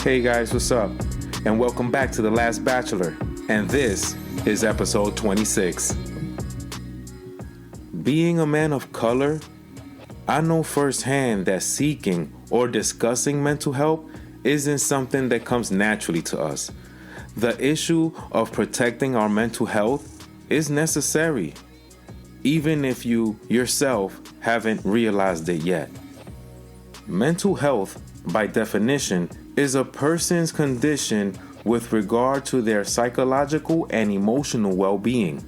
Hey guys, what's up? And welcome back to The Last Bachelor. And this is episode 26. Being a man of color, I know firsthand that seeking or discussing mental health isn't something that comes naturally to us. The issue of protecting our mental health is necessary, even if you yourself haven't realized it yet. Mental health, by definition, is a person's condition with regard to their psychological and emotional well-being.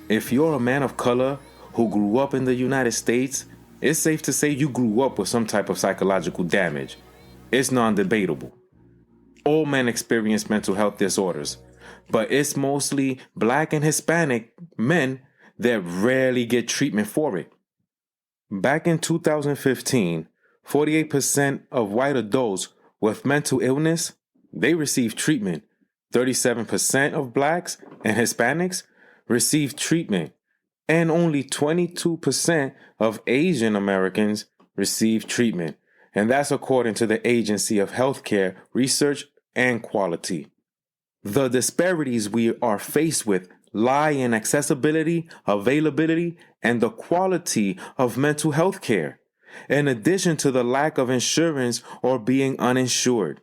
If you're a man of color who grew up in the United States, it's safe to say you grew up with some type of psychological damage. It's non-debatable. All men experience mental health disorders, but it's mostly Black and Hispanic men that rarely get treatment for it. Back in 2015, 48% of white adults with mental illness, they received treatment. 37% of Blacks and Hispanics received treatment. And only 22% of Asian Americans received treatment. And that's according to the Agency of Healthcare Research and Quality. The disparities we are faced with lie in accessibility, availability, and the quality of mental health care, in addition to the lack of insurance or being uninsured.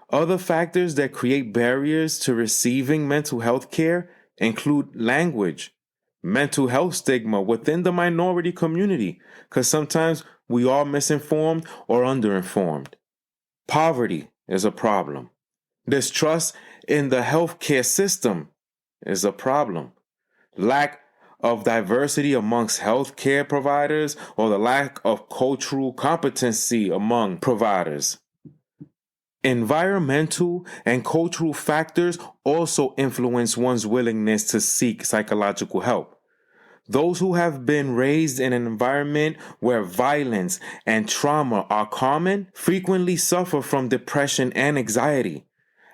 Other factors that create barriers to receiving mental health care include language, mental health stigma within the minority community, because sometimes we are misinformed or underinformed. Poverty is a problem. Distrust in the healthcare system is a problem. Lack of diversity amongst healthcare providers or the lack of cultural competency among providers. Environmental and cultural factors also influence one's willingness to seek psychological help. Those who have been raised in an environment where violence and trauma are common frequently suffer from depression and anxiety.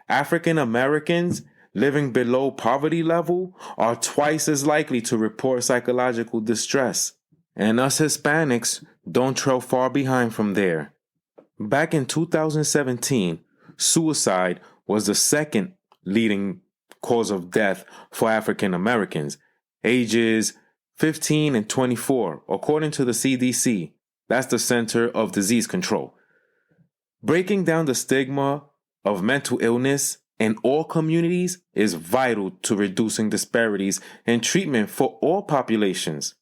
African Americans living below poverty level are twice as likely to report psychological distress. And us Hispanics don't trail far behind from there. Back in 2017, suicide was the second leading cause of death for African Americans, ages 15 and 24, according to the CDC. That's the Center of Disease Control. Breaking down the stigma of mental illness in all communities is vital to reducing disparities in treatment for all populations.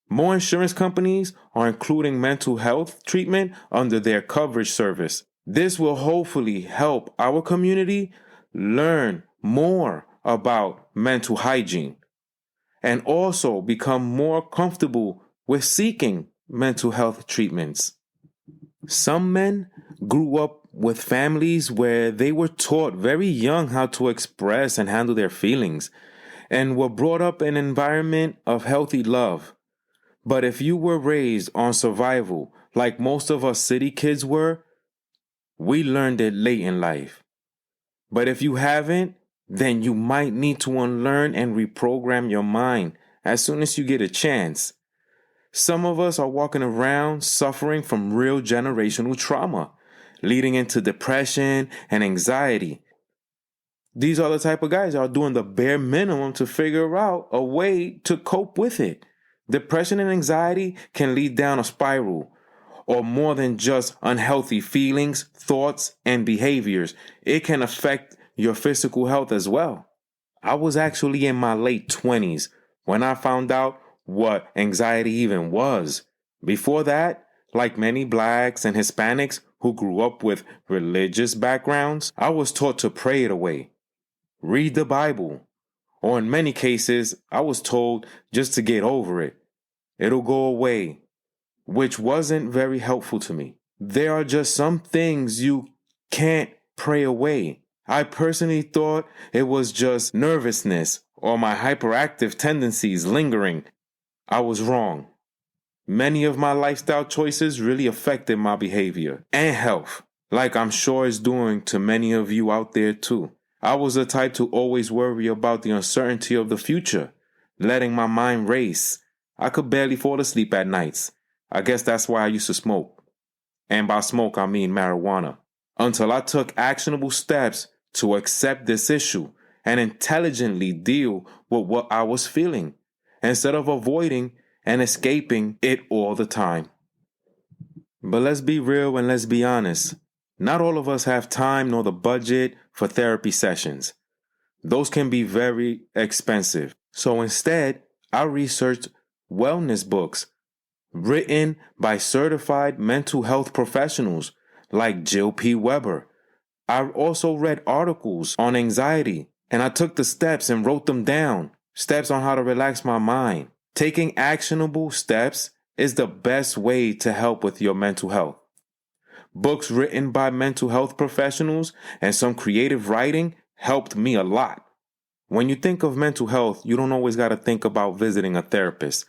More insurance companies are including mental health treatment under their coverage service. This will hopefully help our community learn more about mental hygiene and also become more comfortable with seeking mental health treatments. Some men grew up with families where they were taught very young how to express and handle their feelings and were brought up in an environment of healthy love. But if you were raised on survival, like most of us city kids were, we learned it late in life. But if you haven't, then you might need to unlearn and reprogram your mind as soon as you get a chance. Some of us are walking around suffering from real generational trauma, leading into depression and anxiety. These are the type of guys that are doing the bare minimum to figure out a way to cope with it. Depression and anxiety can lead down a spiral, or more than just unhealthy feelings, thoughts, and behaviors. It can affect your physical health as well. I was actually in my late 20s when I found out what anxiety even was. Before that, like many Blacks and Hispanics who grew up with religious backgrounds, I was taught to pray it away, read the Bible, or in many cases, I was told just to get over it. It'll go away, which wasn't very helpful to me. There are just some things you can't pray away. I personally thought it was just nervousness or my hyperactive tendencies lingering. I was wrong. Many of my lifestyle choices really affected my behavior and health, like I'm sure it's doing to many of you out there too. I was the type to always worry about the uncertainty of the future, letting my mind race. I could barely fall asleep at nights. I guess that's why I used to smoke. And by smoke, I mean marijuana. until I took actionable steps to accept this issue and intelligently deal with what I was feeling instead of avoiding and escaping it all the time. But let's be real and let's be honest. Not all of us have time nor the budget for therapy sessions. Those can be very expensive. So instead, I researched wellness books written by certified mental health professionals like Jill P. Weber. I also read articles on anxiety, and I took the steps and wrote them down. Steps on how to relax my mind. Taking actionable steps is the best way to help with your mental health. Books written by mental health professionals and some creative writing helped me a lot. When you think of mental health, you don't always got to think about visiting a therapist.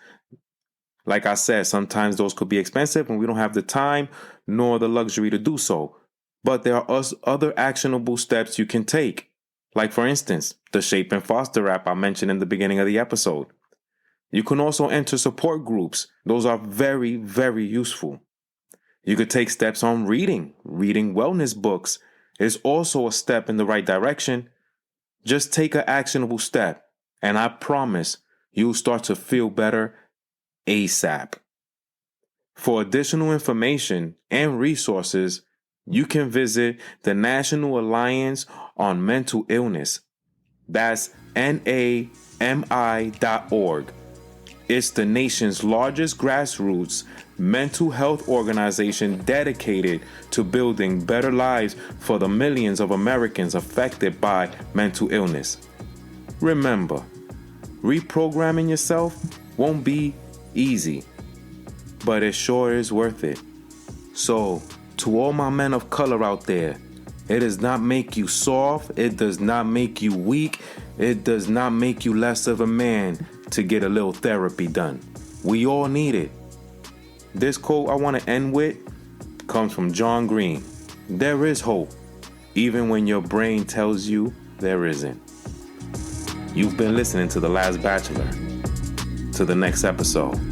Like I said, sometimes those could be expensive and we don't have the time nor the luxury to do so. But there are other actionable steps you can take. Like for instance, the Shape and Foster app I mentioned in the beginning of the episode. You can also enter support groups. Those are very, very useful. You could take steps on reading. Reading wellness books is also a step in the right direction. Just take an actionable step, and I promise you'll start to feel better ASAP. For additional information and resources, you can visit the National Alliance on Mental Illness. That's NAMI.org. It's the nation's largest grassroots mental health organization dedicated to building better lives for the millions of Americans affected by mental illness. Remember, reprogramming yourself won't be easy, but it sure is worth it. So, to all my men of color out there, it does not make you soft, it does not make you weak, it does not make you less of a man to get a little therapy done. We all need it. This quote I want to end with comes from John Green. There is hope, even when your brain tells you there isn't. You've been listening to The Last Bachelor. To the next episode.